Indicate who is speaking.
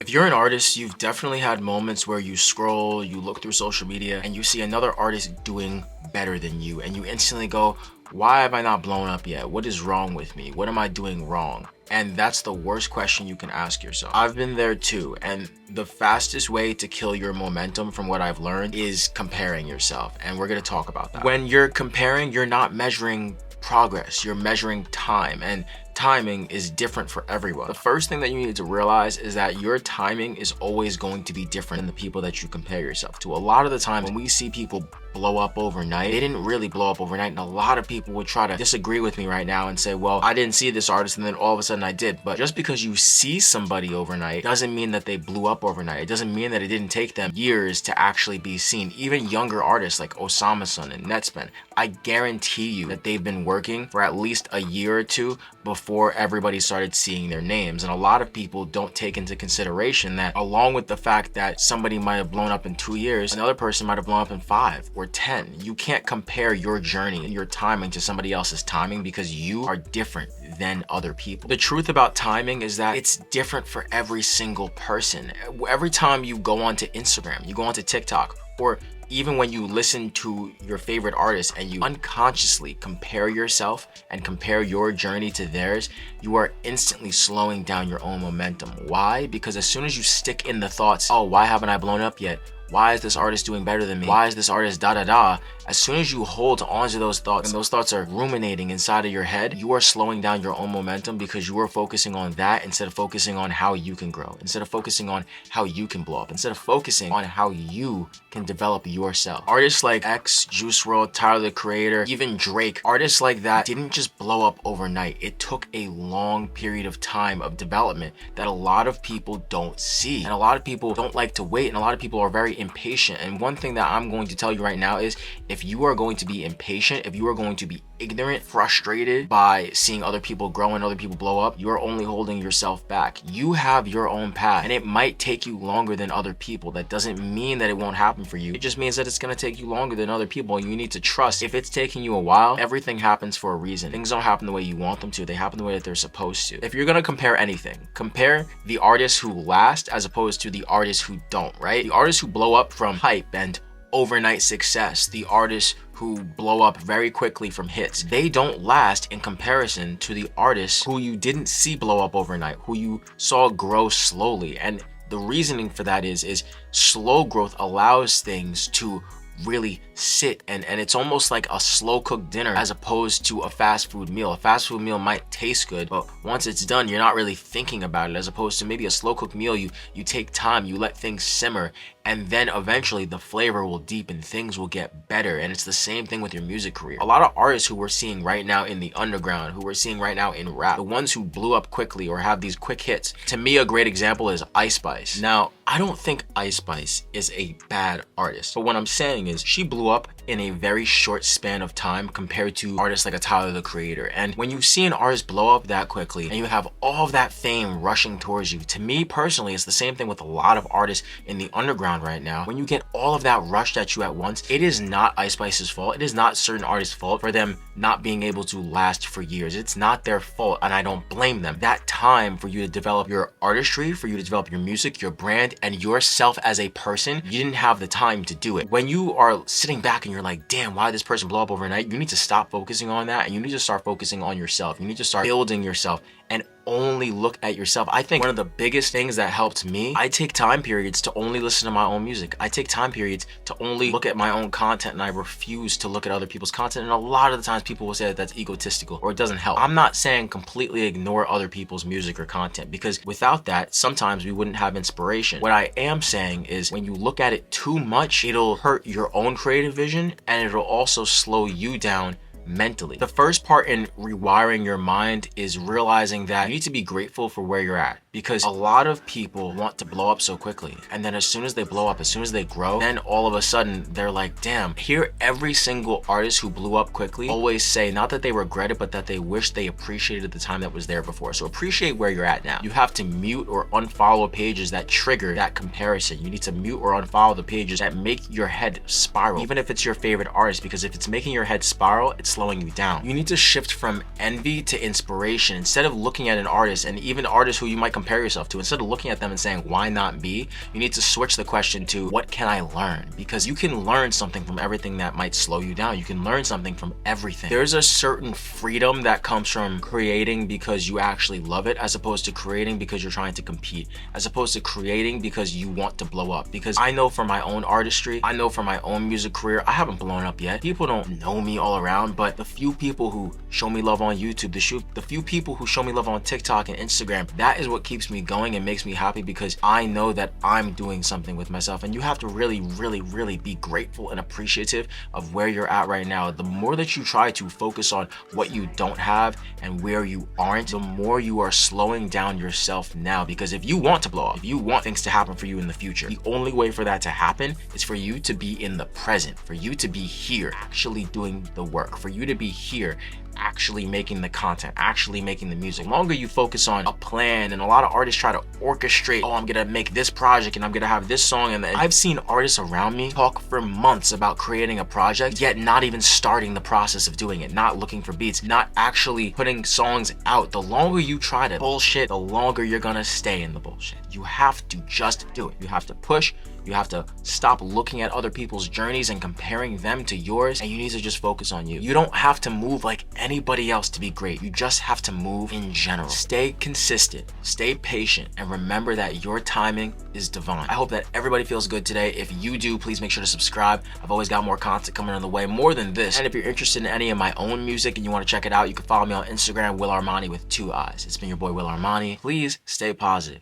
Speaker 1: If you're an artist, you've definitely had moments where you scroll, you look through social media, and you see another artist doing better than you, and you instantly go, why have I not blown up yet? What is wrong with me? What am I doing wrong? And that's the worst question you can ask yourself. I've been there too, and the fastest way to kill your momentum, from what I've learned, is comparing yourself, and we're gonna talk about that. When you're comparing, you're not measuring progress, you're measuring time, and timing is different for everyone. The first thing that you need to realize is that your timing is always going to be different than the people that you compare yourself to. A lot of the time when we see people blow up overnight, they didn't really blow up overnight, and a lot of people would try to disagree with me right now and say, well, I didn't see this artist and then all of a sudden I did. But just because you see somebody overnight doesn't mean that they blew up overnight. It doesn't mean that it didn't take them years to actually be seen. Even younger artists like Osama-san and Netspin, I guarantee you that they've been working for at least a year or two before everybody started seeing their names. And a lot of people don't take into consideration that, along with the fact that somebody might have blown up in 2 years, another person might have blown up in 5 or 10. You can't compare your journey and your timing to somebody else's timing because you are different than other people. The truth about timing is that it's different for every single person. Every time you go onto Instagram, you go onto TikTok, or even when you listen to your favorite artist and you unconsciously compare yourself and compare your journey to theirs, you are instantly slowing down your own momentum. Why? Because as soon as you stick in the thoughts, oh, why haven't I blown up yet? Why is this artist doing better than me? Why is this artist da-da-da? As soon as you hold on to those thoughts and those thoughts are ruminating inside of your head, you are slowing down your own momentum because you are focusing on that instead of focusing on how you can grow, instead of focusing on how you can blow up, instead of focusing on how you can develop yourself. Artists like X, Juice WRLD, Tyler the Creator, even Drake, artists like that didn't just blow up overnight. It took a long period of time of development that a lot of people don't see. And a lot of people don't like to wait, and a lot of people are very impatient. And one thing that I'm going to tell you right now is, if you are going to be impatient, if you are going to be ignorant, frustrated by seeing other people grow and other people blow up, you're only holding yourself back. You have your own path, and it might take you longer than other people. That doesn't mean that it won't happen for you. It just means that it's going to take you longer than other people, and you need to trust, if it's taking you a while, everything happens for a reason. Things don't happen the way you want them to. They happen the way that they're supposed to. If you're going to compare anything, compare the artists who last as opposed to the artists who don't, right? The artists who blow up from hype and overnight success, the artists who blow up very quickly from hits, they don't last in comparison to the artists who you didn't see blow up overnight, who you saw grow slowly. And the reasoning for that is slow growth allows things to really sit, and it's almost like a slow cooked dinner as opposed to a fast food meal. A fast food meal might taste good, but once it's done, you're not really thinking about it, as opposed to maybe a slow cooked meal, you take time, you let things simmer, and then eventually the flavor will deepen, things will get better. And it's the same thing with your music career. A lot of artists who we're seeing right now in the underground, who we're seeing right now in rap, the ones who blew up quickly or have these quick hits, to me a great example is Ice Spice. Now, I don't think Ice Spice is a bad artist, but what I'm saying is she blew up in a very short span of time compared to artists like a Tyler the Creator. And when you see an artist blow up that quickly and you have all of that fame rushing towards you, to me personally, it's the same thing with a lot of artists in the underground right now. When you get all of that rushed at you at once, it is not Ice Spice's fault. It is not certain artists' fault for them not being able to last for years. It's not their fault, and I don't blame them. That time for you to develop your artistry, for you to develop your music, your brand, and yourself as a person, you didn't have the time to do it. When you are sitting back and you're like, damn, why did this person blow up overnight? You need to stop focusing on that, and you need to start focusing on yourself. You need to start building yourself and only look at yourself. I think one of the biggest things that helped me, I take time periods to only listen to my own music. I take time periods to only look at my own content, and I refuse to look at other people's content. And a lot of the times people will say that that's egotistical or it doesn't help. I'm not saying completely ignore other people's music or content, because without that, sometimes we wouldn't have inspiration. What I am saying is, when you look at it too much, it'll hurt your own creative vision, and it'll also slow you down mentally. The first part in rewiring your mind is realizing that you need to be grateful for where you're at, because a lot of people want to blow up so quickly, and then as soon as they blow up, as soon as they grow, then all of a sudden they're like, damn. Hear every single artist who blew up quickly always say, not that they regret it, but that they wish they appreciated the time that was there before. So appreciate where you're at now. You have to mute or unfollow pages that trigger that comparison. You need to mute or unfollow the pages that make your head spiral, even if it's your favorite artist, because if it's making your head spiral, it's slowing you down. You need to shift from envy to inspiration. Instead of looking at an artist, and even artists who you might compare compare yourself to. Instead of looking at them and saying, why not me? You need to switch the question to, what can I learn? Because you can learn something from everything that might slow you down. You can learn something from everything. There's a certain freedom that comes from creating because you actually love it, as opposed to creating because you're trying to compete, as opposed to creating because you want to blow up. Because I know for my own artistry, I know for my own music career, I haven't blown up yet. People don't know me all around, but the few people who show me love on YouTube, the few people who show me love on TikTok and Instagram, that is what keeps me going and makes me happy, because I know that I'm doing something with myself. And you have to really, really, really be grateful and appreciative of where you're at right now. The more that you try to focus on what you don't have and where you aren't, the more you are slowing down yourself now. Because if you want to blow up, if you want things to happen for you in the future, the only way for that to happen is for you to be in the present, for you to be here actually doing the work, for you to be here actually making the content, actually making the music. The longer you focus on a plan, and a lot of artists try to orchestrate, oh, I'm gonna make this project and I'm gonna have this song, and I've seen artists around me talk for months about creating a project, yet not even starting the process of doing it, not looking for beats, not actually putting songs out. The longer you try to bullshit, the longer you're gonna stay in the bullshit. You have to just do it. You have to push. You have to stop looking at other people's journeys and comparing them to yours, and you need to just focus on you. You don't have to move like anybody else to be great. You just have to move in general. Stay consistent, stay patient, and remember that your timing is divine. I hope that everybody feels good today. If you do, please make sure to subscribe. I've always got more content coming on the way, more than this. And if you're interested in any of my own music and you want to check it out, you can follow me on Instagram, willarmani with 2 I's. It's been your boy, Willarmani. Please stay positive.